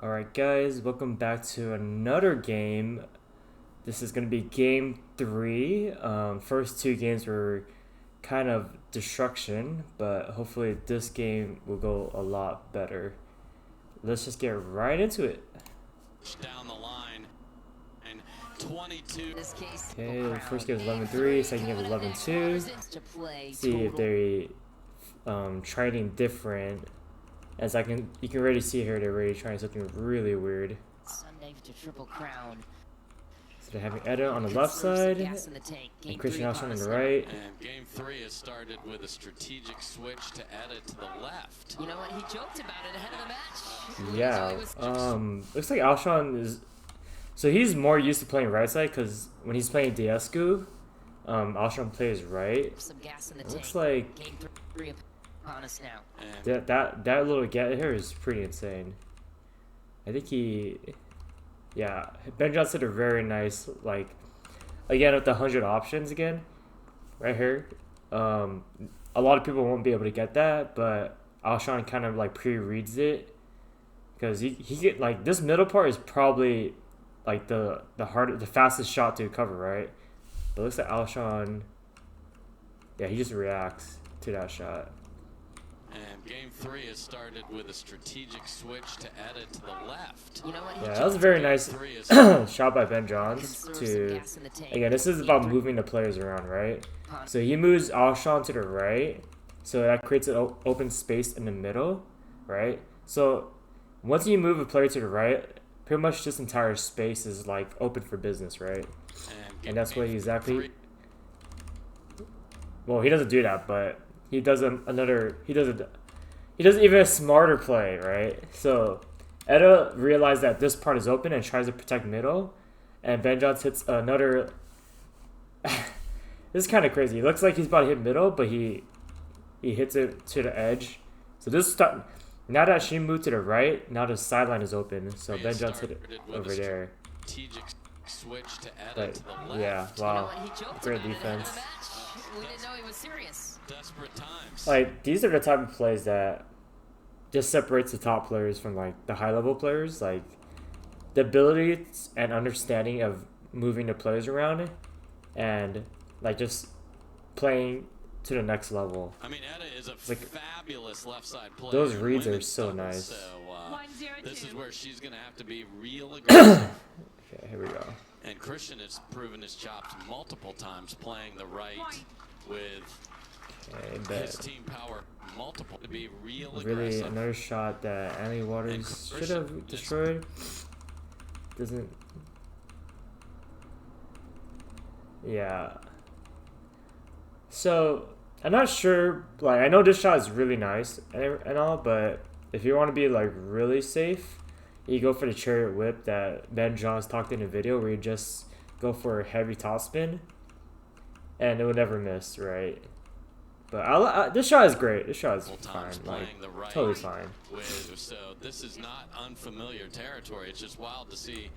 Alright guys, welcome back to another game. This is going to be game 3. First two games were kind of destruction, but hopefully this game will go a lot better. Let's just get right into it. Down the line and 22. Okay, the first game is 11-3, second game is 11-2. See if they try anything different. As you can already see here, they're already trying something really weird. Sunday to Triple Crown. So they're having Edda on the left side, and Christian Alshon on the right. And game 3 has started with a strategic switch to Edda to the left. You know what? He joked about it ahead of the match. Yeah. Looks like Alshon is. So he's more used to playing right side because when he's playing Diescu, Alshon plays right. Some gas in the Looks like game 3 upon us now. that little get here is pretty insane. I think Ben Johnson did a very nice, like, again with the 100 options again, right here. A lot of people won't be able to get that, but Alshon kind of like pre-reads it because he get like this middle part is probably like the fastest shot to cover, right? But it looks like Alshon, yeah, he just reacts to that shot. And game 3 has started with a strategic switch to Edda to the left. You know what? Yeah, that was a very nice shot by Ben Johns. Again, this is about moving the players around, right? So he moves Alshon to the right, so that creates an open space in the middle, right? So once you move a player to the right, pretty much this entire space is like open for business, right? And that's what exactly. Well, he doesn't do that, but he does he does even a smarter play, right? So Edda realized that this part is open and tries to protect middle, and Ben Johns hits another. This is kind of crazy. It looks like he's about to hit middle, but he hits it to the edge. So now that she moved to the right, now the sideline is open. So Ben Johns hit it over there. Switch to Edda But to the left. yeah, wow, great defense. We didn't know he was serious. Desperate times. Like, these are the type of plays that just separates the top players from like the high level players. Like the ability and understanding of moving the players around and like just playing to the next level. I mean, Edda is a like, fabulous left side player. those reads are Women's so doubles, nice. So this is where she's going to have to be real aggressive. Okay, here we go. And Christian has proven his chops multiple times playing the right with his team power multiple to be real Really, aggressive. another shot that Annie Waters should have destroyed. Doesn't. Yeah. So I'm not sure. Like, I know this shot is really nice and all, but if you want to be like really safe, you go for the chariot whip that Ben Johns talked in the video, where you just go for a heavy topspin, and it would never miss, right? But this shot is great. This shot is fine, like totally fine. So this is not unfamiliar territory. It's just wild to see.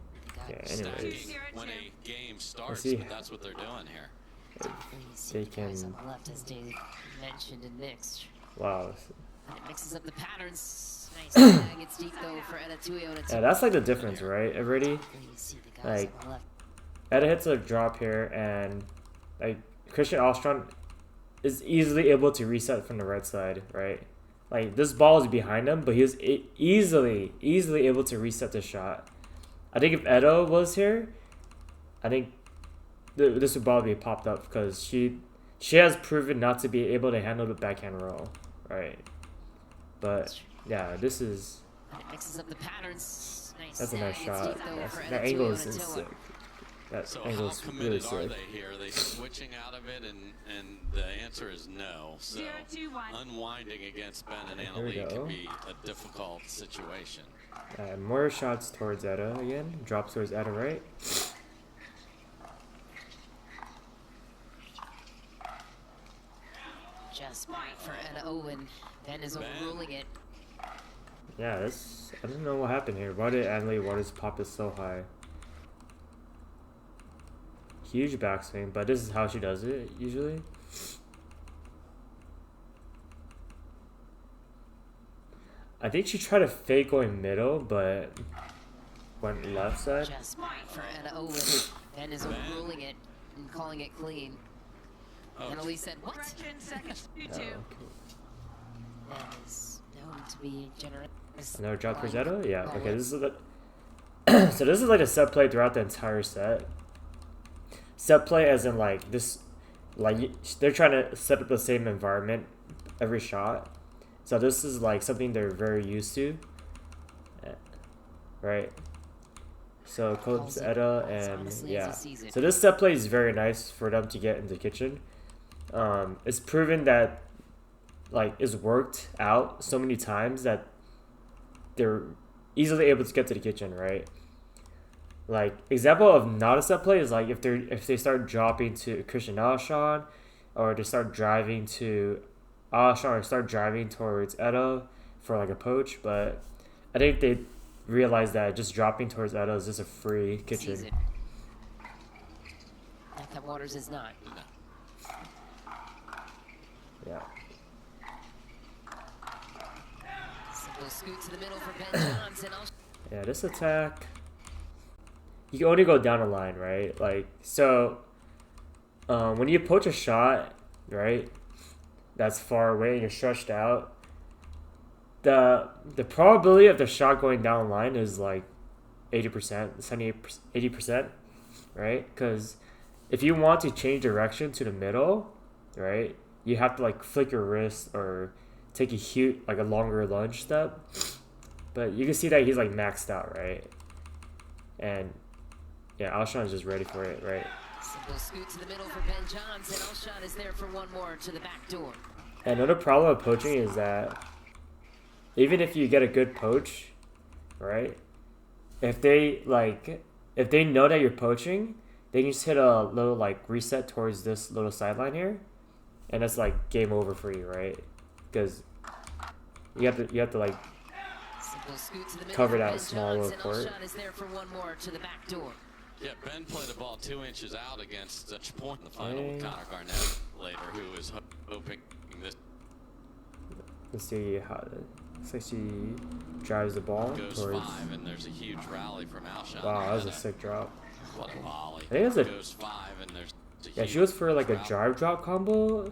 Yeah. Anyways, when a game starts, but that's what they're doing here. They can. Left as Dave mentioned and mixed. Wow. And it mixes up the patterns. Nice it's deep though for Edda 2-0. Yeah, that's like the difference, right? Already, like, Edda hits a drop here, and like Christian Alshon is easily able to reset from the right side, right? Like, this ball is behind him, but he was easily able to reset the shot. I think if Edda was here, I think this would probably be popped up because she has proven not to be able to handle the backhand roll, right? But yeah, this is. It mixes up the patterns. That's a nice shot. That angle is sick. That So angle how is really committed are sick. they here? Are they switching out of it? And the answer is no. So unwinding against Ben and Here we Annalie go. can be a difficult situation. More shots towards Edda again. Drops towards Edda right. Just back for Edda Owen. Ben is overruling it. Yeah, this. I don't know what happened here. Why did Annalie Waters pop it so high? Huge backswing, but this is how she does it usually. I think she tried to fake going middle, but went left side. Just fine for Anna Owen. Ben is overruling it and calling it clean. Annalise said, what? Okay. That is known to be generous. Another drop for Zeta? Yeah, okay, this is the so this is like a set play throughout the entire set. Set play as in like this, like they're trying to set up the same environment every shot. So this is like something they're very used to, right? So comes Etta and yeah. So this set play is very nice for them to get in the kitchen. It's proven that like it's worked out so many times that they're easily able to get to the kitchen, right? Like example of not a set play is like if they start dropping to Christian Alshon, or they start driving to Alshon, or start driving towards Etta for like a poach. But I think they realize that just dropping towards Etta is just a free kitchen. Not that Waters is not. Yeah. Simple scoot to the middle for Ben Johnson. Yeah, this attack, you can only go down a line, right? Like, so when you poach a shot, right, that's far away and you're stretched out, the probability of the shot going down the line is like 80%, 78%, 80%, right? Because if you want to change direction to the middle, right, you have to like flick your wrist or take a longer lunge step. But you can see that he's like maxed out, right? And yeah, Alshon is just ready for it, right? Simple scoot to the middle for Ben Johnson. Alshon is there for one more to the back door. Another problem with poaching is that even if you get a good poach, right? If they know that you're poaching, they can just hit a little like reset towards this little sideline here, and that's like game over for you, right? Because you have to like cover that small little court. Alshon is there for one more to the back door. Yeah, Ben played the ball 2 inches out against such point in the final with Connor Garnett later, who was hoping this. Let's see how. Looks like she drives the ball goes towards. 5, and there's a huge rally from Alshon. Wow, that was a sick drop. What a volley! I think it was goes 5, and there's yeah, she goes for like a drive drop combo.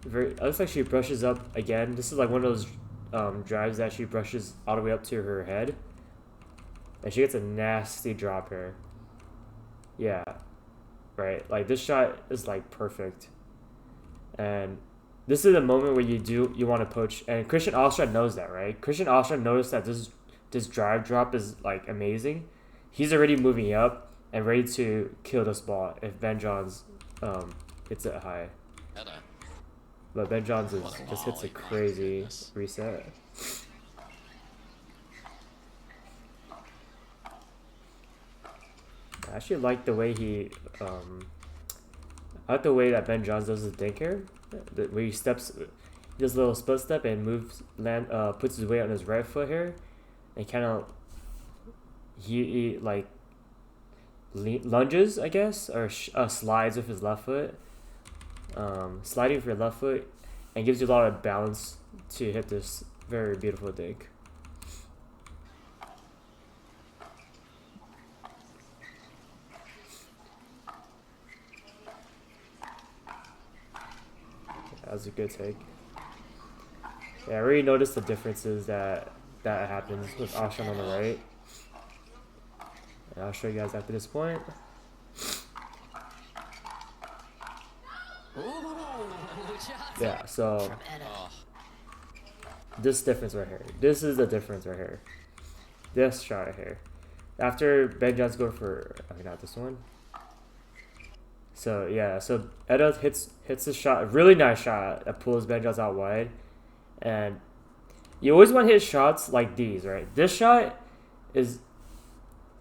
It looks like she brushes up again. This is like one of those drives that she brushes all the way up to her head, and she gets a nasty drop here. Yeah, right. Like this shot is like perfect, and this is the moment where you want to poach, and Christian Alshon knows that, right? Christian Alshon noticed that this drive drop is like amazing. He's already moving up and ready to kill this ball if Ben Johns hits it high. But Ben Johns just hits a crazy reset. I actually like the way I like the way that Ben Johns does his dink here. Where he steps, he does a little split step and puts his weight on his right foot here, and kind of he like lunges, I guess, or slides with his left foot. Sliding with your left foot, and gives you a lot of balance to hit this very beautiful dink. That was a good take. Yeah, I already noticed the differences that happens with Alshon on the right. And I'll show you guys after this point. Yeah, so this difference right here. This is the difference right here. This shot right here. After Ben Johns go for, I mean, not this one. So yeah, so Etta hits the shot, a really nice shot that pulls Ben Johns out wide, and you always want to hit shots like these, right? This shot is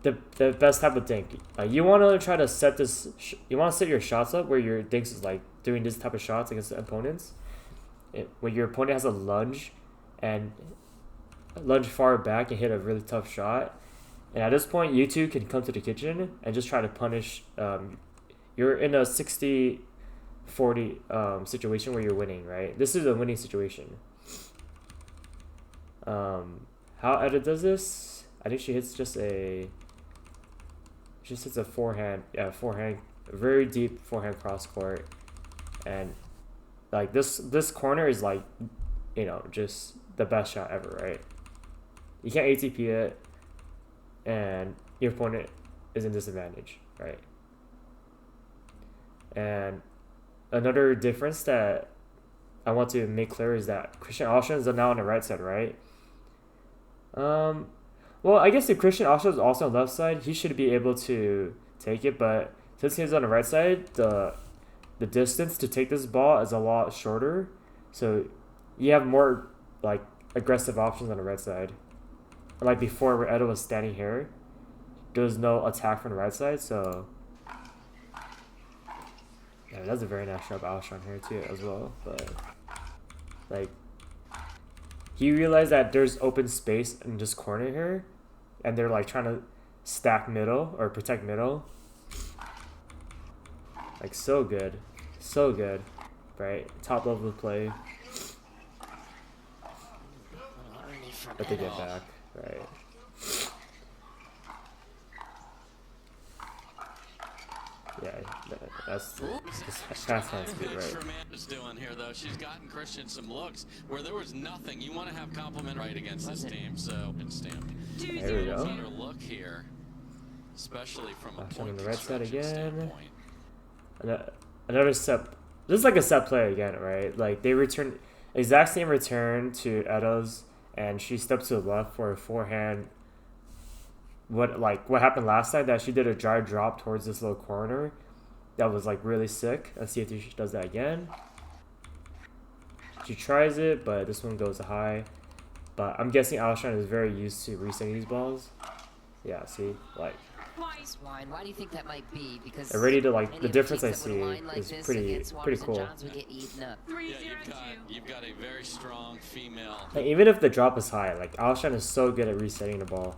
the best type of dink. You want to try to set this. You want to set your shots up where your dinks is like doing this type of shots against the opponents. When your opponent has a lunge and lunge far back and hit a really tough shot, and at this point you two can come to the kitchen and just try to punish. You're in a 60-40 situation where you're winning, right? This is a winning situation. How Edda does this? I think she hits just a. She just hits a forehand. Yeah, forehand. Very deep forehand cross court, and like this corner is like, you know, just the best shot ever, right? You can't ATP it, and your opponent is in disadvantage, right? And another difference that I want to make clear is that Christian Alshon is now on the right side, right? Well, I guess if Christian Alshon is also on the left side, he should be able to take it, but since he's on the right side, the distance to take this ball is a lot shorter, so you have more like aggressive options on the right side. Like before, where Edda was standing here, there was no attack from the right side, so yeah, that's a very nice shot by Alshon here too as well. But like, he realized that there's open space in this corner here, and they're like trying to stack middle or protect middle. Like so good, right? Top level of play. But they get back, right? Yeah, that's fast hand speed, right? Is doing here though. She's gotten Christian some looks where there was nothing. You want to have compliment right against this team, so and stamped. There we go. Better look here, especially from a point on the right side again. Standpoint. Another set. This is like a set play again, right? Like they return exact same return to Edda's, and she steps to the left for a forehand. What happened last time that she did a dry drop towards this little corner that was like really sick. Let's see if she does that again. She tries it, but this one goes high. But I'm guessing Alshon is very used to resetting these balls. Yeah, see, like Why do you think that might be? Because already the difference I see is pretty cool. Yeah, you've got a very strong female. Like, even if the drop is high, like Alshon is so good at resetting the ball.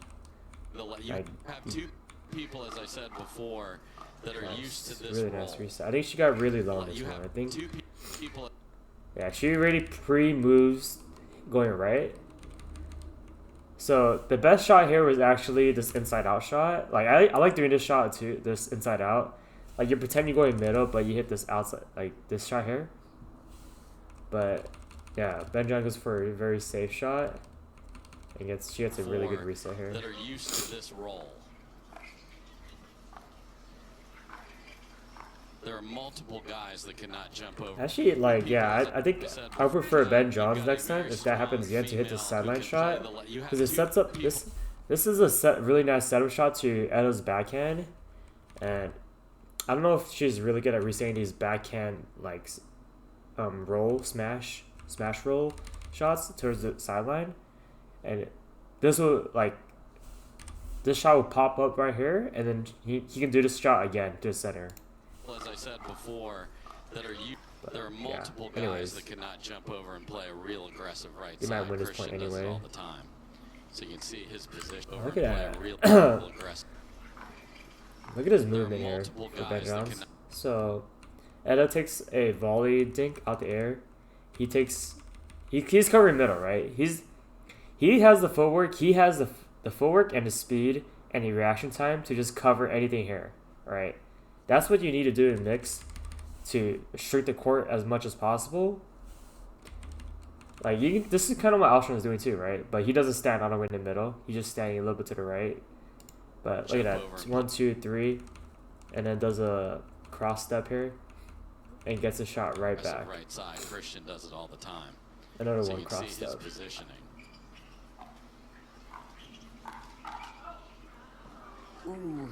You have two people, as I said before, that are used to this really role. nice reset. I think she got really low on this one. I think. Two people. Yeah, she already pre-moves going right. So the best shot here was actually this inside out shot. Like I like doing this shot too, this inside out. Like you pretend you're going middle, but you hit this outside, like this shot here. But yeah, Benjan goes for a very safe shot. And she gets a really good reset here. That are used to this role. There are multiple guys that cannot jump over. Actually, like, yeah, I think I would prefer Ben Johns next time if that happens again to hit the sideline shot, because it sets up this. This is a really nice setup shot to Edda's backhand, and I don't know if she's really good at resetting these backhand like roll smash roll shots towards the sideline. And this will this shot will pop up right here, and then he can do this shot again to the center. Well, as I said before, there are multiple guys that cannot jump over and play a real aggressive right side. He might win this point anyway. Does it all the time. So you can see his position over Look at that. real aggressive. Look at his movement here for Ben Johns. So Edda takes a volley dink out the air. He's covering middle, right? He has the footwork, he has the footwork and the speed and the reaction time to just cover anything here, right? That's what you need to do in mix to shrink the court as much as possible. Like this is kind of what Alshon is doing too, right? But he doesn't stand all the way in the middle. He's just standing a little bit to the right. But look at that, 1, 2, 3, and then does a cross step here, and gets a shot right back. Right side, Christian does it all the time. Another so one cross step. Positioning. Ooh.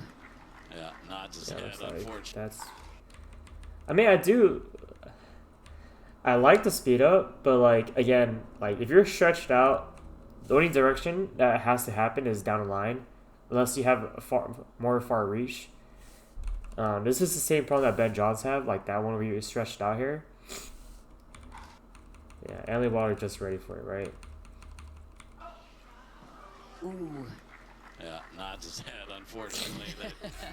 Yeah, nods his head, unfortunately. I mean, I like the speed up, but like again, like if you're stretched out, the only direction that has to happen is down the line, unless you have a more far reach. This is the same problem that Ben Johns have, like that one where you're stretched out here. Yeah, Anley Water just ready for it, right? Ooh. Yeah, nods his head, unfortunately,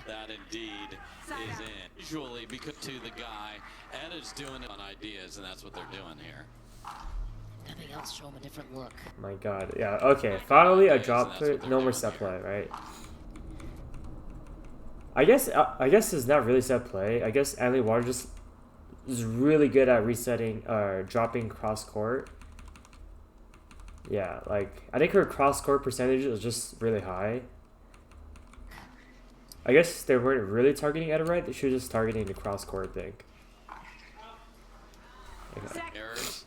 that indeed is in. Usually, because to the guy, Ed is doing it on ideas, and that's what they're doing here. Nothing else, show him a different look. My god, yeah, okay. Finally a drop put, no more set play, right? I guess it's not really set play. I guess Anley Water just is really good at resetting dropping cross court. Yeah, like I think her cross court percentage is just really high. I guess they weren't really targeting Etta right, she was just targeting the cross court thing. Okay. Errors.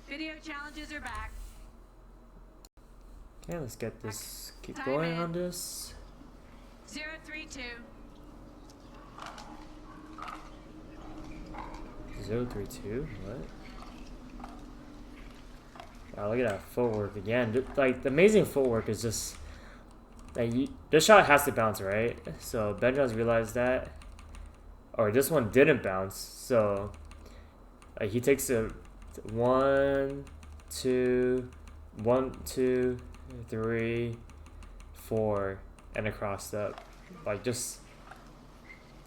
Video challenges are back. Okay, let's get this, keep going on this. 032. 032, what? Wow, look at that footwork again. Like, the amazing footwork is just, like, this shot has to bounce, right? So, Ben Johns realized that. Or this one didn't bounce, so, like, he takes a 1, 2, 3, 4, and a crossed up. Like, just,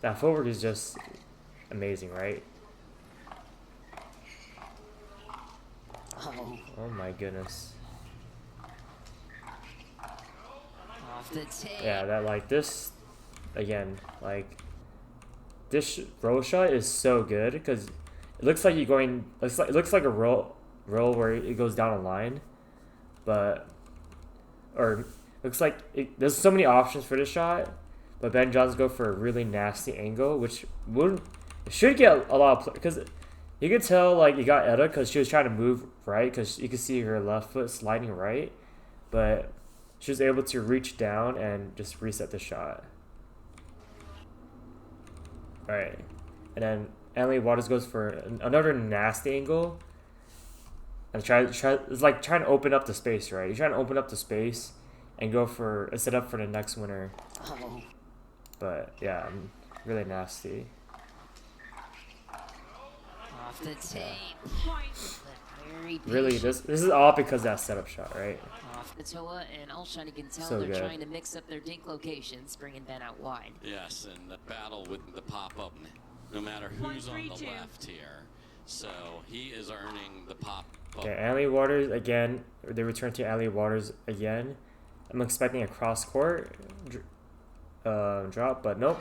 that footwork is just amazing, right? Oh my goodness. Off the tape. Yeah, that, like, this, again, like, this roll shot is so good because it looks like you're going, it looks like a roll where it goes down a line, but, or looks like there's so many options for this shot, but Ben Johns go for a really nasty angle, which should get a lot of because you could tell like you got Etta because she was trying to move right because you could see her left foot sliding right, but she was able to reach down and just reset the shot. Alright, and then Emily Waters goes for another nasty angle. And it's like trying to open up the space, right? You're trying to open up the space and go for a setup for the next winner. Oh. But yeah, really nasty. Off the tape. Very Really, this is all because of that setup shot, right? Off the Toa and Alshon, you can tell So they're good. trying to mix up their dink locations, bringing Ben out wide. Yes, and the battle with the pop-up, no matter who's on the left here. So he is earning the pop-up. Okay, Allie Waters again. They return to Allie Waters again. I'm expecting a cross court drop, but nope.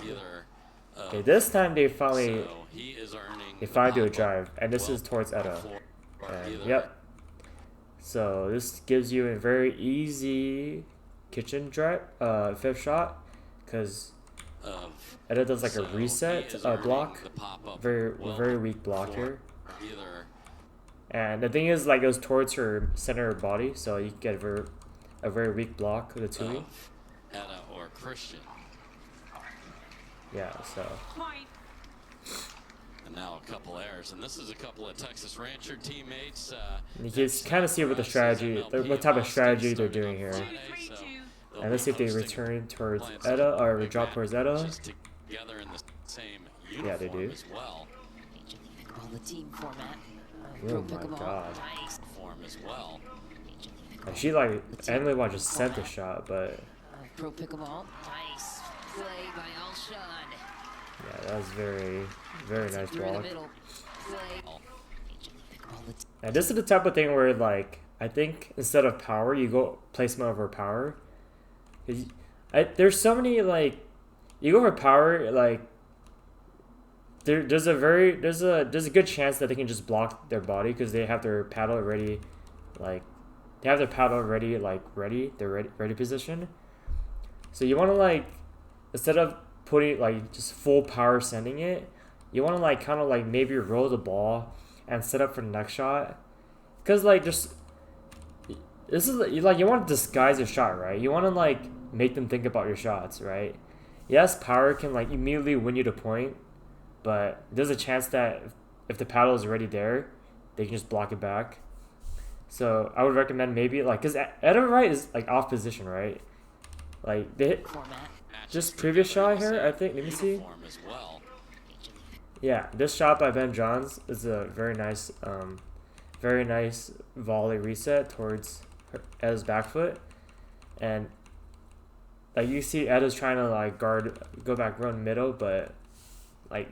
Okay, this time they finally do a drive, and this is towards Etta. And, yep. So this gives you a very easy kitchen drive, fifth shot, because Etta does like a reset block, very weak block here. And the thing is, like, it goes towards her center of body, so you get a very weak block with the two. Etta or Christian. Yeah, so. And now a couple errors, and this is a couple of Texas Rancher teammates. You can kind of see what the strategy, what type of strategy they're doing here. And let's see if they return towards Etta or drop towards Etta. Yeah, they do. The team format. Oh my god. Nice. Form as well. And she like Emily Watt just sent the shot, but Pro Pickleball. Nice play by Alshon. yeah, that was very nice block. And this is the type of thing where like I think instead of power, you go placement over power. There's so many like you go for power like. There's a good chance that they can just block their body because they have their paddle already, like ready position. So you want to like instead of putting like just full power sending it, you want to like kind of like maybe roll the ball and set up for the next shot, because like just this is like you want to disguise your shot, right? You want to like make them think about your shots, right? Yes, power can like immediately win you the point. But there's a chance that if the paddle is already there, they can just block it back. So I would recommend maybe like, cause Etta right is like off position, right? Like they hit just previous shot here. I think. Let me see. Yeah, this shot by Ben Johns is a very nice volley reset towards Etta's back foot, and like you see Etta's trying to like go back run middle, but. Like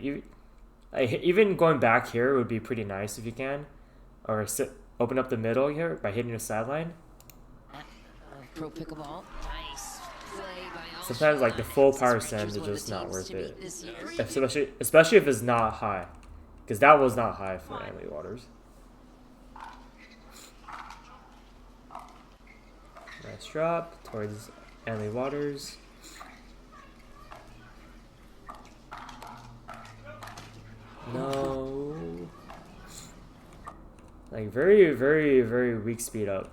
Even going back here would be pretty nice if you can, or open up the middle here by hitting the sideline. Pro pickleball. Nice play by Alshon. Sometimes like the full power sends is just not worth it, especially if it's not high, because that was not high for Emily Waters. Nice drop towards Emily Waters. No. Like very weak speed up.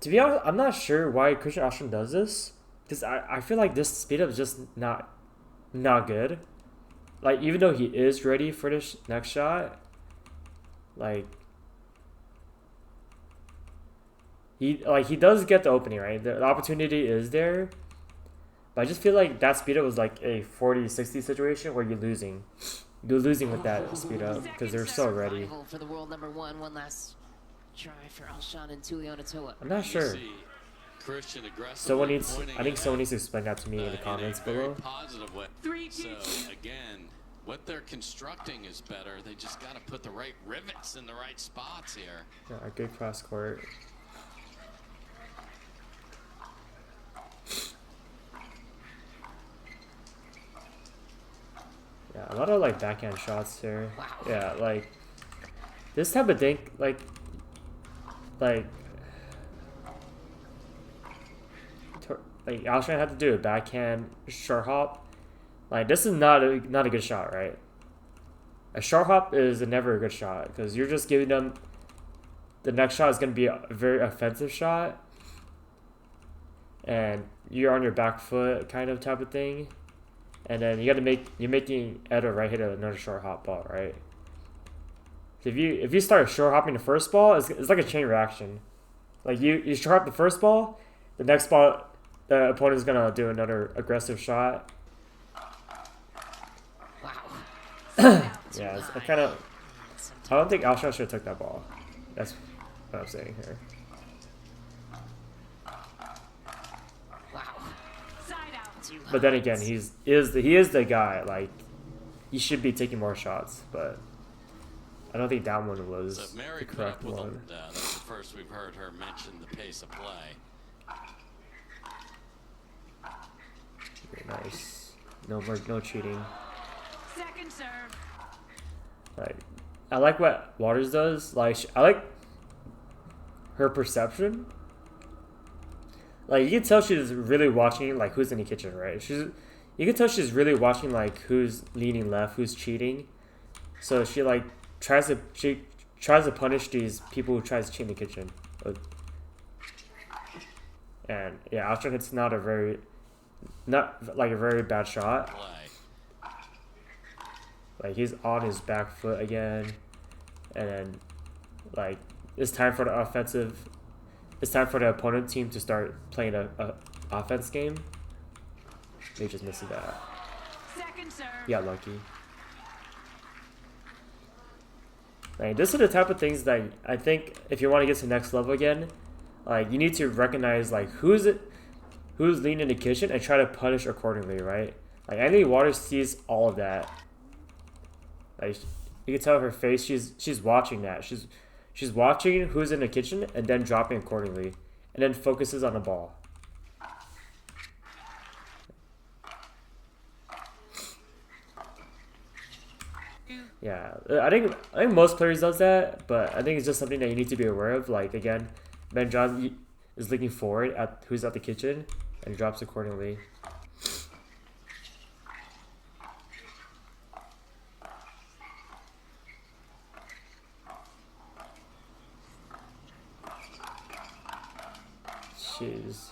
To be honest, I'm not sure why Christian Alshon does this. Because I feel like this speed up is just not good. Like, even though he is ready for this next shot, like he does get the opening, right? The opportunity is there. But I just feel like that speed up was like a 40-60 situation where you're losing. You're losing with that speed up because they're so ready. For the world number one last try for Alshon and Tulio Natoa. I'm not sure. Someone needs to explain that to me in the comments below. So again, what they're constructing is better. They just got to put the right rivets in the right spots here. Yeah, a good cross court. Yeah, a lot of like backhand shots here. Wow. Yeah, like this type of dink, like Alshon had to do a backhand short hop. Like, this is not a good shot, right? A short hop is never a good shot because you're just giving them the next shot is going to be a very offensive shot, and you're on your back foot kind of type of thing, and then you're making Ed right hit another short hop ball, right? If you start short hopping the first ball, it's like a chain reaction. Like you short hop the first ball, the next ball the opponent is gonna do another aggressive shot. Wow. Yeah, I don't think Alshon should have took that ball. That's what I'm saying here. Wow. But then again, he is the guy. Like, he should be taking more shots, but I don't think that one was so Mary the correct one. That's the first we've heard her mention the pace of play. Very nice. No cheating. Second serve. Like, I like what Waters does. Like, I like her perception. Like, you can tell she's really watching like who's in the kitchen, right? You can tell she's really watching like who's leaning left, who's cheating. So she like tries to punish these people who tries to cheat in the kitchen. And yeah, Alshon hits not a very bad shot. Like, he's on his back foot again, and then like it's time for the offensive. It's time for the opponent team to start playing a offense game. They just missed that. Second serve. Yeah, lucky. Like, this are the type of things that I think if you want to get to the next level again, like, you need to recognize like who's leaning in the kitchen and try to punish accordingly, right? Like, Emily Waters sees all of that. Like, you can tell her face, she's watching that. She's watching who's in the kitchen and then dropping accordingly, and then focuses on the ball. Yeah, I think most players does that, but I think it's just something that you need to be aware of. Like, again, Ben John is looking forward at who's at the kitchen and drops accordingly. Jeez.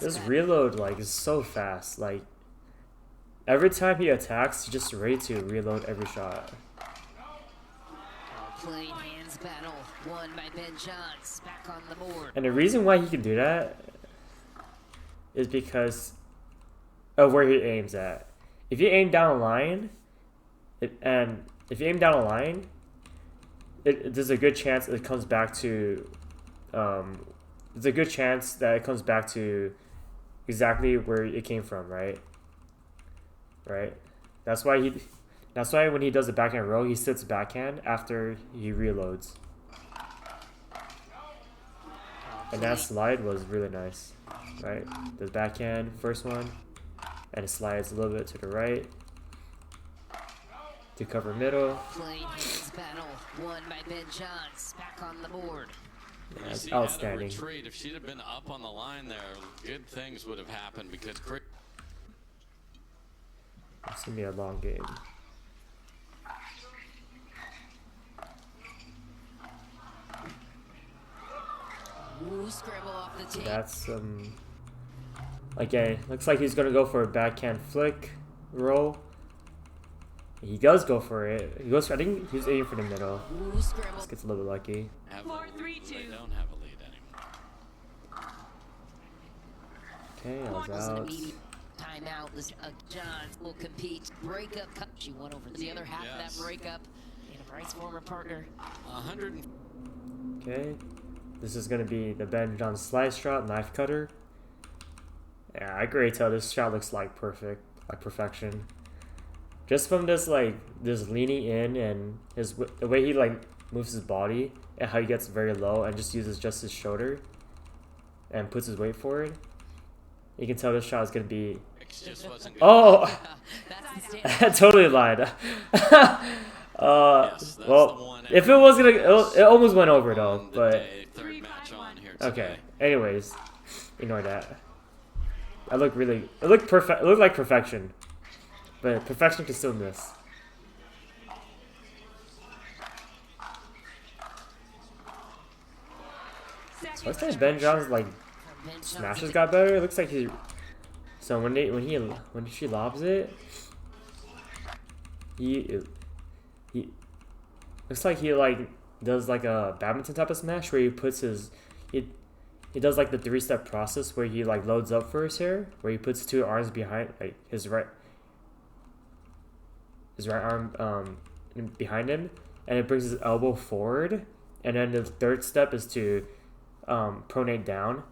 This reload like is so fast. Like, every time he attacks, he's just ready to reload every shot. Plain hands battle won by Ben Johns. Back on the board. And the reason why he can do that is because of where he aims at. If you aim down a line, there's a good chance it comes back to. There's a good chance that it comes back to exactly where it came from, right? Right? That's why when he does a backhand roll, he sits backhand after he reloads. And that slide was really nice, right? The backhand, first one, and it slides a little bit to the right to cover middle. Playing his battle, won by Ben Johns, back on the board. Yeah, it's outstanding. Retreat. If she'd have been up on the line there, good things would have happened because It's gonna be a long game. Ooh, scramble off the tape. That's okay, looks like he's gonna go for a backhand flick roll. He does go for it. He goes for, I think he's aiming for the middle. Ooh, scramble. Just gets a little bit lucky. Floor 3-2. They don't have a lead anymore. Okay, I was Was an out. immediate timeout. This Johns will compete. Breakup cut. She won over the other half of that breakup. And Bryce's former partner. 100. Okay, this is gonna be the Ben John slice shot, knife cutter. Yeah, I can already tell this shot looks like perfect, like perfection. Just from this this leaning in and the way he moves his body and how he gets very low and just uses just his shoulder and puts his weight forward. You can tell this shot is gonna be. Just wasn't good. Oh, That's the I standard. totally lied. Yes, that's the Well, one if it was gonna, it almost went over though. on the But day, third match on here today. okay. Anyways, ignore that. It looked perfect. It looked like perfection, but perfection can still miss. So I think Ben John's Ben smashes Johns. got better. It looks like he. So when she lobs it, he looks like he does a badminton type of smash where he puts his he does the 3-step process where he loads up first here, where he puts 2 arms behind his right arm behind him, and it brings his elbow forward, and then the 3rd step is to pronate down,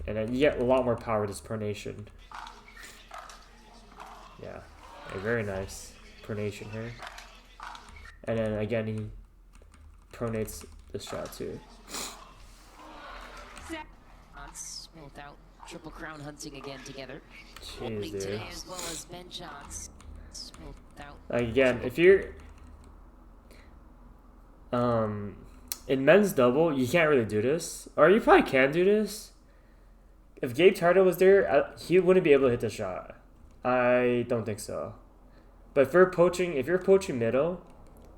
and then you get a lot more power with this pronation. Yeah, very nice pronation here, and then again he pronates this shot too. Without Triple Crown hunting again together. Jeez, Opening dude. today as well as Ben Johns. Without Again, if you're in men's double, you can't really do this, or you probably can do this. If Gabe Tardo was there, he wouldn't be able to hit the shot. I don't think so. But if you're poaching middle,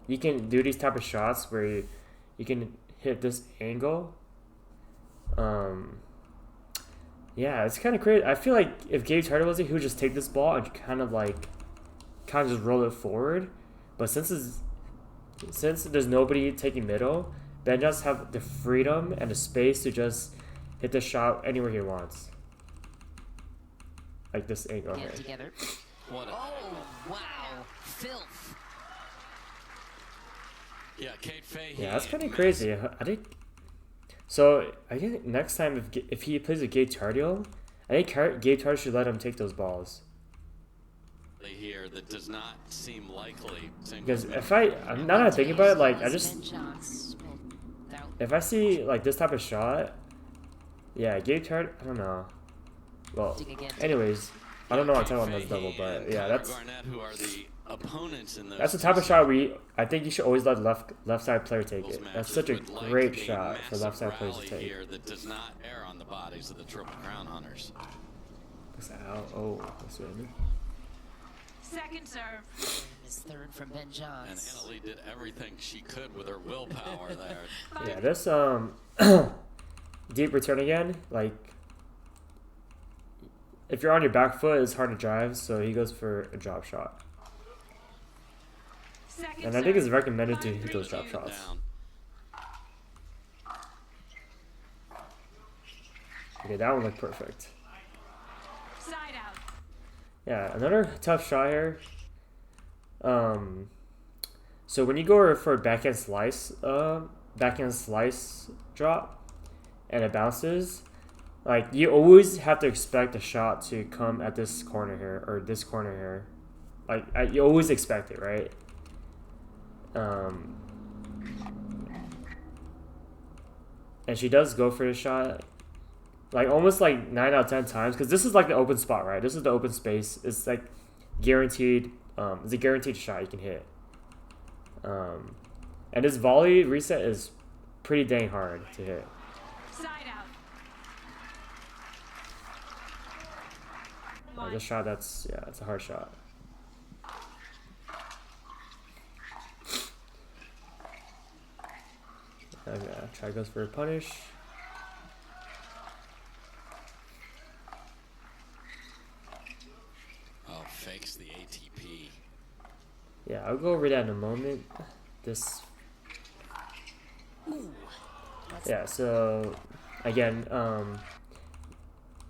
you can do these type of shots where you can hit this angle. Yeah, it's kind of crazy. I feel like if Gabe Tardo was there, he would just take this ball and kind of just roll it forward. But since there's nobody taking middle, Ben just have the freedom and the space to just hit the shot anywhere he wants. Like this angle here. get together. What a, Oh, wow. Filth. yeah, Kate Fahey. Yeah, that's kind of crazy. I think next time if he plays with Gabe Tardio, I think Gabe Tardio should let him take those balls. Here that does not seem likely. Because now that I think about it, Ben Johns. Without if I see this type of shot, yeah, Gabe Tardio, I don't know. Well, hunting again. anyways, I don't know what I'm Kate talking about this Fahey double, but and yeah, Connor that's Garnett, who are the opponents in those the type of shot I think you should always let left side player take it. That's such a great shot for left side players to take. Here that does not err on the bodies of the Triple Crown hunters. Looks out. Oh, that's good. Second serve. His third from Ben And Johns. Annalie did everything she could with her willpower there. Yeah, this deep return again. If you're on your back foot, it's hard to drive, so he goes for a drop shot. Second And I think it's serve. recommended to hit those drop shots. Down. Okay, that one looked perfect. Side out. Yeah, another tough shot here. So when you go for a backhand slice drop, and it bounces, Like, you always have to expect a shot to come at this corner here, or this corner here. Like, you always expect it, right? And she does go for the shot. Like, almost like 9 out of 10 times. Because this is like the open spot, right? This is the open space. It's like guaranteed. It's a guaranteed shot you can hit. And this volley reset is pretty dang hard to hit. Side out. This shot, it's a hard shot. Okay, try goes for a punish. Oh, fakes the ATP. Yeah, I'll go over that in a moment. This. Yeah, so again,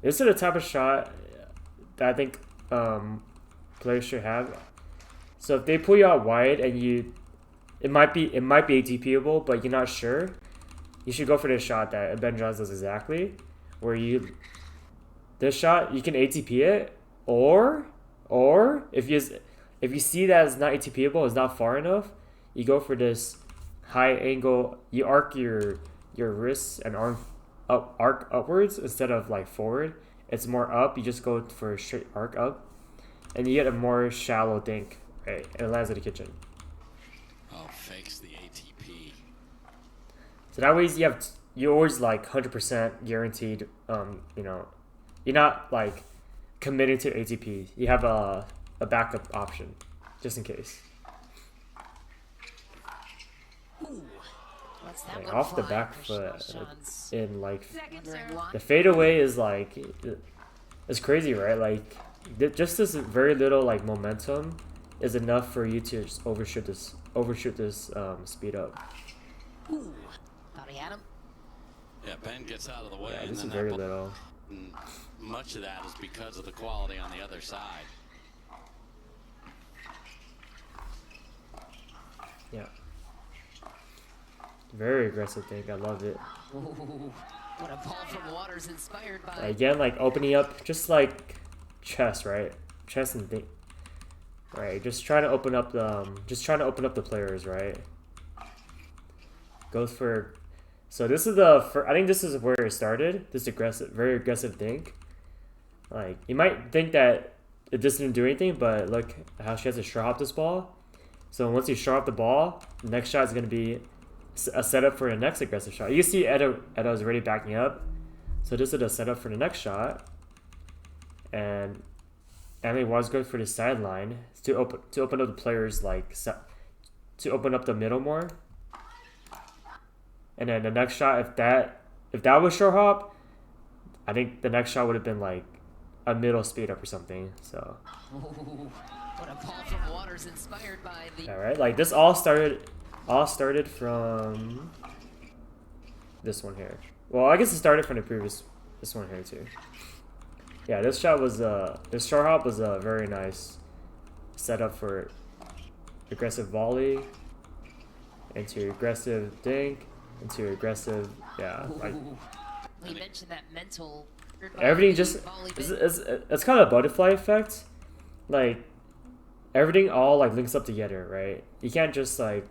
this is the type of shot that I think players should have. So if they pull you out wide and it might be ATPable, but you're not sure, you should go for this shot that Ben Johns does exactly, where this shot you can ATP it, or if you see that it's not ATPable, it's not far enough, you go for this high angle. You arc your wrists and arm arc upwards instead of like forward. It's more up. You just go for a straight arc up, and you get a more shallow dink. Right, and it lands at the kitchen. Oh, fakes the ATP. So that way you always like 100% guaranteed. You know, you're not like committing to ATP. You have a backup option just in case. Like off the back foot in like the fadeaway is like it's crazy, right? Like just this very little like momentum is enough for you to just overshoot this speed up. Thought he had him. Yeah, Ben gets out of the way. Yeah, and this is then very little. Much of that is because of the quality on the other side. Yeah. Very aggressive thing. I love it. Ooh, what a ball from Waters inspired by. Again, like opening up, just like chess, right? Chess and thing. Right, just trying to open up the players, right? Goes for. So this is I think this is where it started. This very aggressive dink. Like you might think that it just didn't do anything, but look how she has to short hop this ball. So once you short hop the ball, the next shot is gonna be a setup for the next aggressive shot. You can see Edda is already backing up. So this is a setup for the next shot. And Emily was good for the sideline to open up the players, like to open up the middle more. And then the next shot, if that was short hop, I think the next shot would have been like a middle speed up or something. So. What a ball from Waters inspired by the. All right, like this all started from this one here. Well, I guess it started from this one here too. Yeah, this shot was this short hop was a very nice setup for aggressive volley into aggressive dink into aggressive like We mentioned that mental. everything just it's kind of a butterfly effect. Like everything all like links up together, right? You can't just like.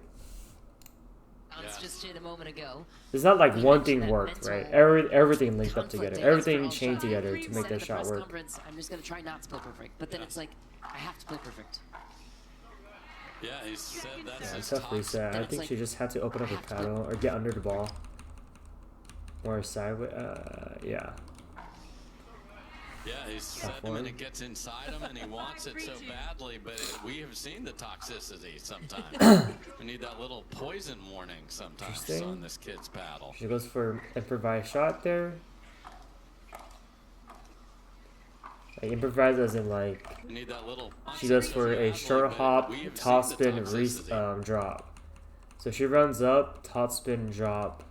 Just did a moment ago. It's not like one thing worked, right? Everything linked up together. Everything chained together to make that shot work. I'm just gonna try not to play perfect, but then it's like I have to play perfect. Yeah, he said that's his tough top. reset. I think she just had to open up her paddle or get under the ball. Or sideways. Yeah. Yeah, he said the minute it gets inside him and he wants it so badly, but we have seen the toxicity sometimes. We need that little poison warning sometimes on this kid's paddle. She goes for improvised shot there. Like improvised as in like We need that little she goes for a short hop, top spin, drop. So she runs up, top spin, drop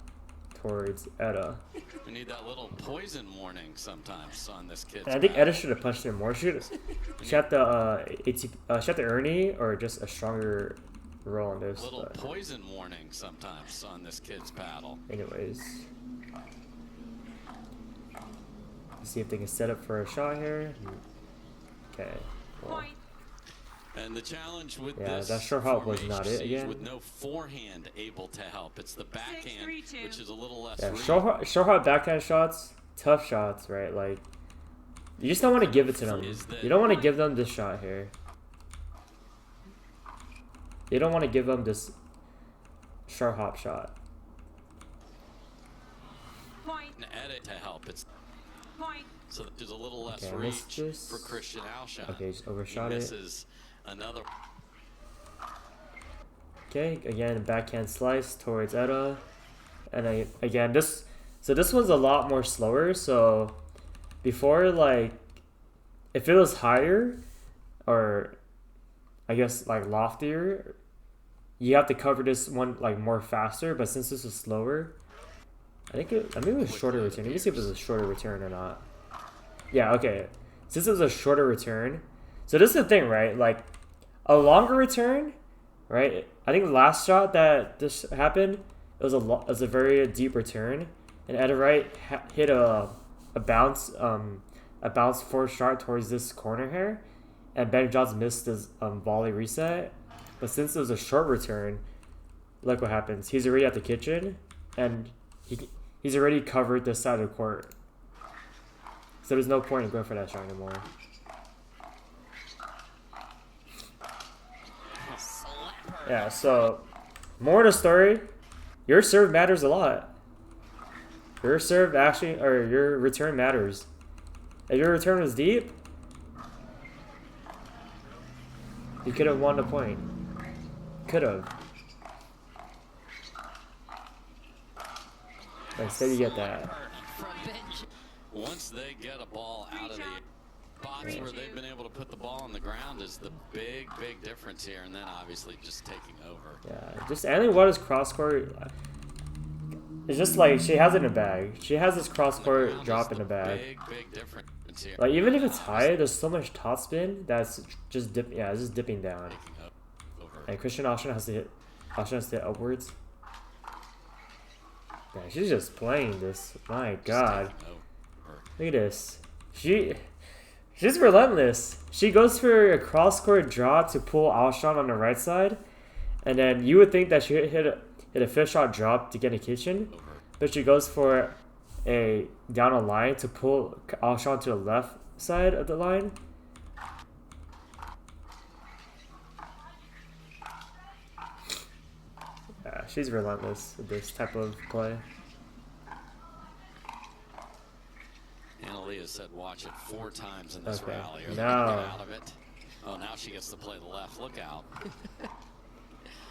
towards Edda. We need that little poison warning sometimes on this kid's And I think paddle. Edda should have punched her more. She had the Ernie or just a stronger roll on this. Little But poison warning sometimes on this kid's paddle. anyways. See if they can set up for a shot here. Okay. Well, Point. And the challenge with yeah, this that short hop was formation not it is again. with no forehand able to help. It's the backhand, 6-3-2. which is a little less Yeah, reach. short hop backhand shots, tough shots, right? Like, you just don't want to give it to them. You don't want to give them this shot here. You don't want to give them this short hop shot. Point. And edit to help. It's Point. so there's a little less Okay, reach let's just- for Christian Alshon. Okay, just He overshot it. misses another. Okay, again, backhand slice towards Etta. And again, this one's a lot more slower. So before, like, if it was higher, or I guess like loftier, you have to cover this one like more faster. But since this is slower, I think it was a shorter return. Let me see if it was a shorter return or not. Yeah, okay. Since it was a shorter return, so this is the thing, right? Like, a longer return, right? I think the last shot that this happened, it was a very deep return, and Etta Wright hit a bounce forward shot towards this corner here, and Ben Johns missed his volley reset. But since it was a short return, look what happens. He's already at the kitchen, and he's already covered this side of the court. So there's no point in going for that shot anymore. Yeah, so more to the story, your serve matters a lot. Your serve actually, or your return matters. If your return was deep, you could have won the point. Could have. But instead you get that. From bench. Once they get a ball out of the spots where they've been able to put the ball on the ground is the big difference here, and then obviously just taking over. Yeah, just Annie Waters cross court. It's just like she has it in a bag. She has this cross court drop in the bag. Big difference here. Like, even if it's high, there's so much topspin that's just it's just dipping down. Over. And Christian Alshon has to hit upwards. Yeah, she's just playing this. My God. Look at this. She's relentless. She goes for a cross court drop to pull Alshon on the right side, and then you would think that she hit a fish shot drop to get a kitchen, but she goes for a down a line to pull Alshon to the left side of the line. Yeah, she's relentless with this type of play. Annalisa said watch it 4 times in this Okay. rally. Or No. get out of it. Oh, now she gets to play the left. Look out.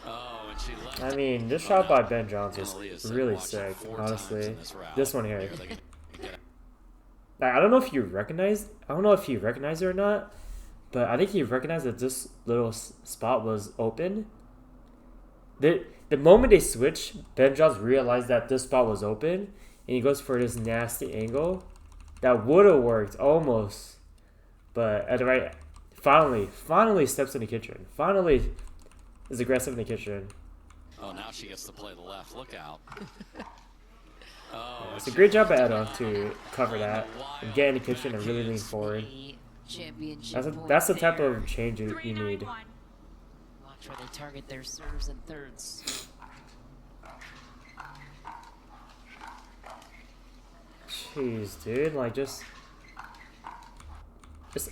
Oh, and she left. I mean, this shot by Ben Johns was really sick, honestly. This one here. Like, I don't know if he recognized it or not, but I think he recognized that this little spot was open. The moment they switched, Ben Johns realized that this spot was open, and he goes for this nasty angle that would have worked almost, but at the right, finally steps in the kitchen. Finally is aggressive in the kitchen. Oh, now she gets to play the left. Look out. Oh, It's a great job by Etta to cover that and get in the kitchen and really lean forward. Championship That's the point type there. of change you need. 3-9-1. Watch where they target their serves and thirds. Jeez, dude, like just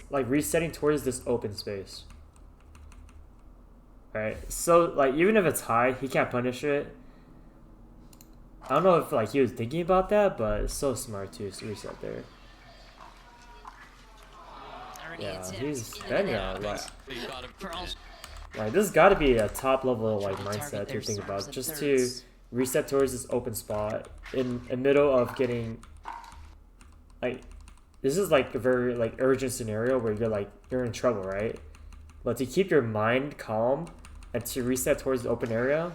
like resetting towards this open space. Right, so like even if it's high, he can't punish it. I don't know if like he was thinking about that, but it's so smart to reset there. Already Yeah, it's he's hit. Ben now. Like, You got it. For Alshon. like this has got to be a top level like Target mindset to their think about, serves and just to thirds. reset towards this open spot in the middle of getting like, this is like a very like urgent scenario where you're in trouble, right? But to keep your mind calm and to reset towards the open area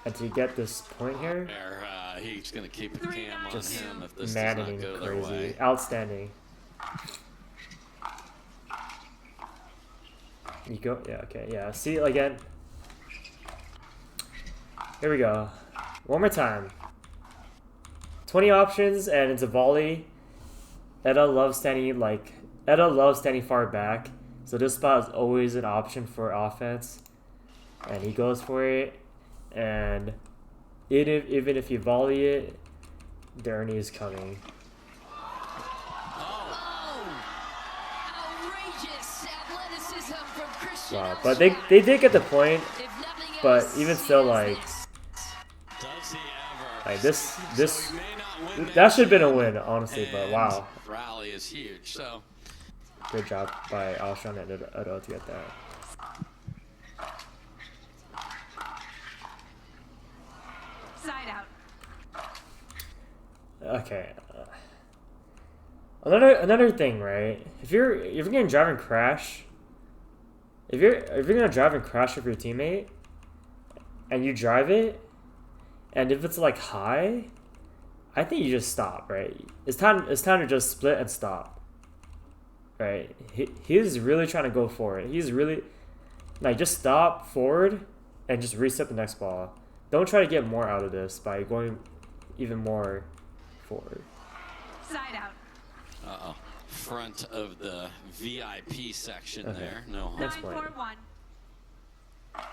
and to get this point here, There, he's going to keep a cam on just him if this maddening, does not go their crazy, way. outstanding. You go, yeah, okay, yeah. See again. Here we go. One more time. 20 options, and it's a volley. Eda loves standing far back, so this spot is always an option for offense, and he goes for it. And even if you volley it, the Ernie is coming. Wow, but they did get the point, but even still, like this that should have been a win, honestly. But wow, rally is huge. So good job by Alshon and Edo to get that. Side out. Okay. Another thing, right? If you're gonna drive and crash, if you're gonna drive and crash with your teammate, and you drive it, and if it's like high, I think you just stop, right? It's time to just split and stop. Right? He's really trying to go for it. He's really like just stop forward and just reset the next ball. Don't try to get more out of this by going even more forward. Side out. Uh-oh. Front of the VIP section there. No Next harm. point. 9-4-1.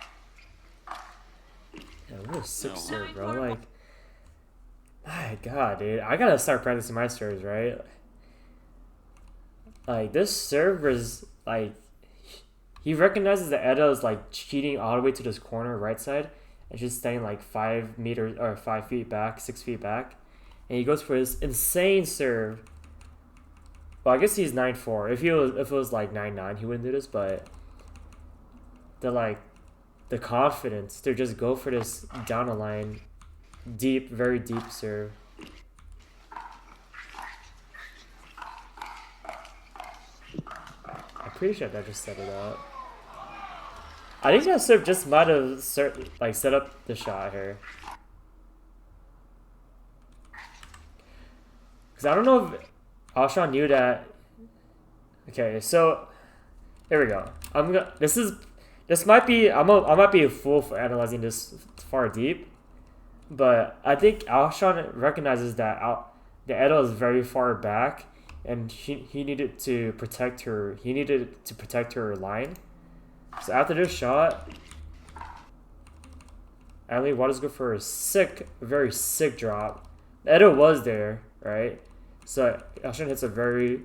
Yeah, what a sick No. serve, bro. Like, my God, dude. I gotta start practicing my serves, right? Like, this serve is, like, he recognizes that Eda is, like, cheating all the way to this corner right side, and she's staying, like, 5 meters, or 5 feet back, 6 feet back. And he goes for his insane serve. Well, I guess he's 9-4. If it was like 9-9, he wouldn't do this. But the confidence to just go for this down the line, deep, very deep serve. I'm pretty sure that just set it up. I think that serve just might have set up the shot here. Because I don't know if Alshon knew that. Okay, so here we go. I might be a fool for analyzing this far deep, but I think Alshon recognizes that the Eda is very far back, and he needed to protect her. He needed to protect her line. So after this shot, Ali Waters go for a very sick drop. Eda was there, right? So Alshon hits a very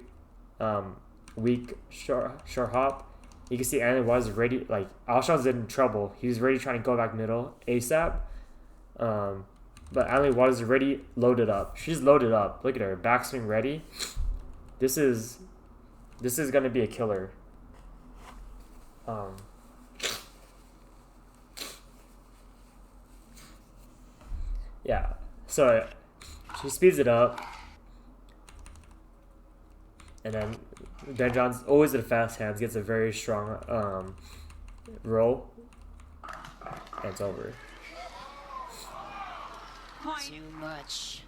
weak short hop. You can see Annie was ready. Like Alshon's in trouble. He was ready trying to go back middle ASAP. But Annie was already loaded up. She's loaded up. Look at her backswing ready. This is gonna be a killer. Yeah. So she speeds it up. And then Ben John's always in fast hands, gets a very strong roll, and it's over. Too much.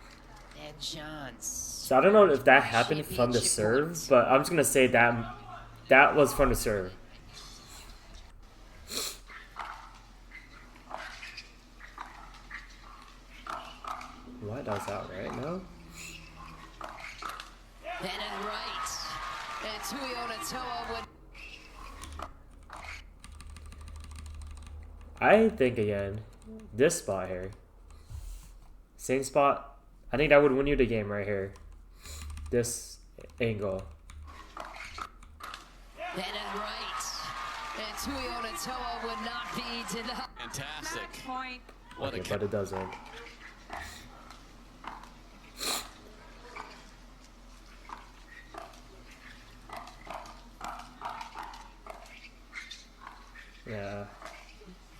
Ben Johns. So I don't know if that happened from the serve, but I'm just gonna say that was from the serve. What? That was out, right? No? And in right. And Tuyo Natoa would. I think again, this spot here. Same spot. I think that would win you the game right here. This angle. And in right. And Tuyo Natoa would not be denied. Fantastic. Match point. What Okay, a but it doesn't. Yeah,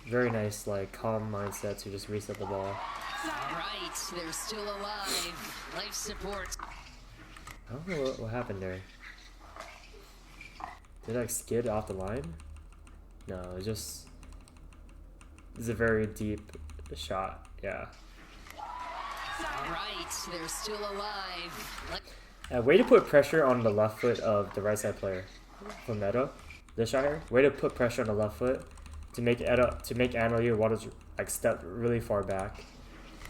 very nice, like calm mindset to just reset the ball. All right, they're still alive. Life support. I don't know what happened there. Did I like, skid off the line? No, it's just it's a very deep shot. Yeah. All right, they're still alive. Way to put pressure on the left foot of the right side player from Edo. This shot here. Way to put pressure on the left foot to make Annalie Waters like step really far back.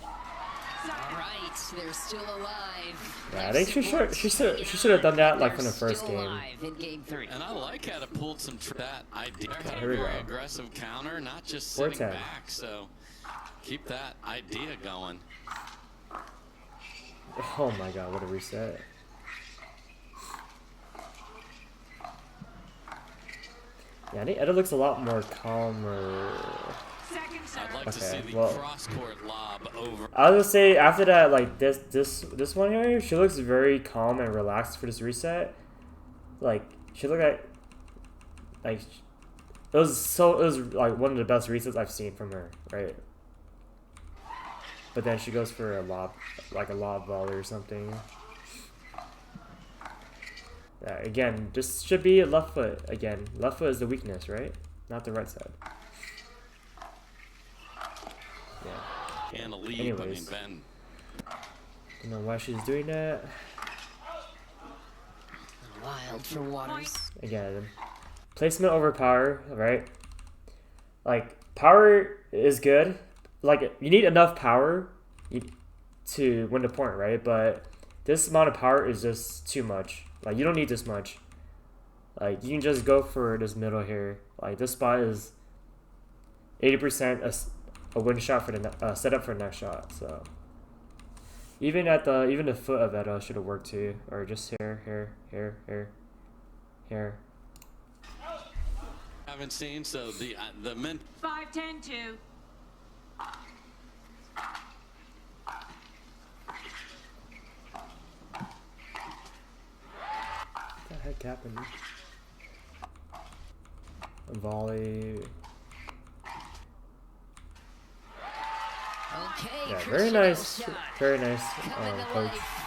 All right, they're still alive. Yeah, I think she should have done that like from the first game. In game 3. And I like how to pull some that idea. Here we go. Very aggressive counter, not just sitting 4-10. back. So keep that idea going. Oh my god, what a reset. Yeah, I think Eda looks a lot more calmer. Second serve. I'd like to see the cross-court lob over. I was gonna say after that, like this one here, she looks very calm and relaxed for this reset. Like she looked like it was like one of the best resets I've seen from her, right? But then she goes for a lob, like a lob volley or something. Yeah, again, this should be a left foot. Again, left foot is the weakness, right? Not the right side. Yeah. And a lead. Anyways. I mean, Ben. Don't know why she's doing that. Wild for Waters. Again, placement over power, right? Like, power is good. Like, you need enough power to win the point, right? But this amount of power is just too much. Like, you don't need this much. Like, you can just go for this middle here. Like, this spot is 80% a win shot for the setup for the next shot. So even the foot of Eda should have worked too, or just here. Haven't seen, so the men. 5-10-2. What the heck happened? A volley. Okay, Yeah, Christian very Alshon nice coming to coach. life.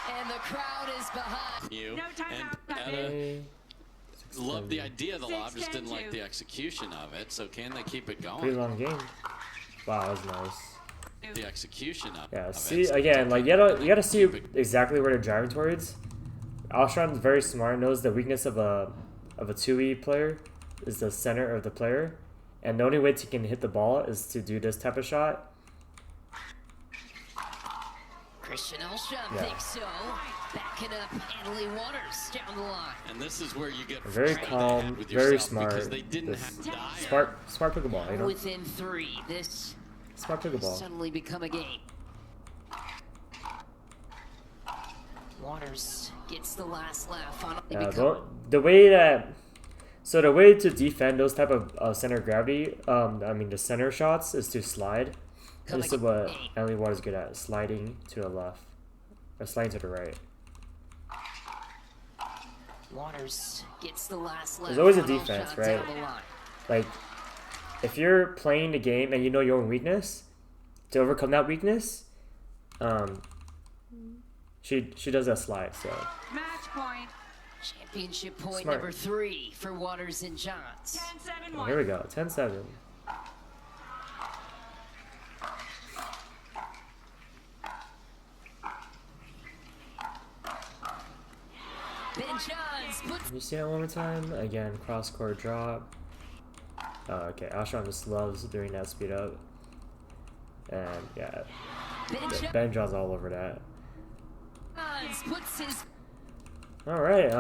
And the crowd is behind. You No timeout. and Eda Okay. loved the idea of the lob, just 6-10-2. didn't like the execution of it. So can they keep it Pretty going? long game. Wow, that was nice. The execution of Yeah, of see it. again, like you gotta see exactly where they're driving towards. Alshon is very smart, knows the weakness of a 2E player is the center of the player, and the only way to can hit the ball is to do this type of shot. Christian Alshon Yeah. thinks so. Backing up Annalie Waters down the line. And this is where you get Very frustrated calm, with very yourself smart. because they didn't This have dire. smart pickleball, you know. Within 3, this Smart pickleball. suddenly become a game. Waters gets the last laugh on it. The way to defend those type of center of gravity, I mean the center shots, is to slide. And this is what Emily Waters is good at, sliding to the left, or sliding to the right. Waters gets the last laugh. There's always a on defense, Alshon right? down the line. Like, if you're playing the game and you know your own weakness, to overcome that weakness, she does that slide. So Match point. Championship point Smart. number 3 for Waters and Johns. 10-7-1. here we go, 10-7. Ben Johns puts Can you see that one more time? Again, cross court drop. Oh, okay, Alshon just loves doing that speed up. And yeah, Ben Ben John's all over that. Johns puts his Alright,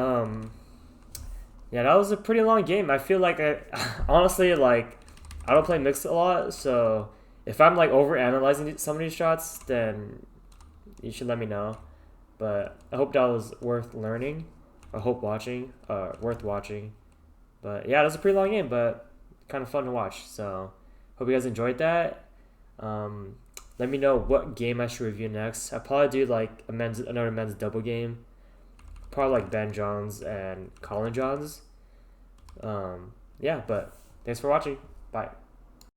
yeah, that was a pretty long game. I feel like honestly, like, I don't play mixed a lot, so if I'm like over analyzing some of these shots, then you should let me know. But I hope that was worth learning. I hope worth watching. But yeah, that was a pretty long game, but kind of fun to watch. So hope you guys enjoyed that. Let me know what game I should review next. I'll probably do like another men's double game. Probably like Ben Johns and Colin Johns. Yeah, but thanks for watching. Bye.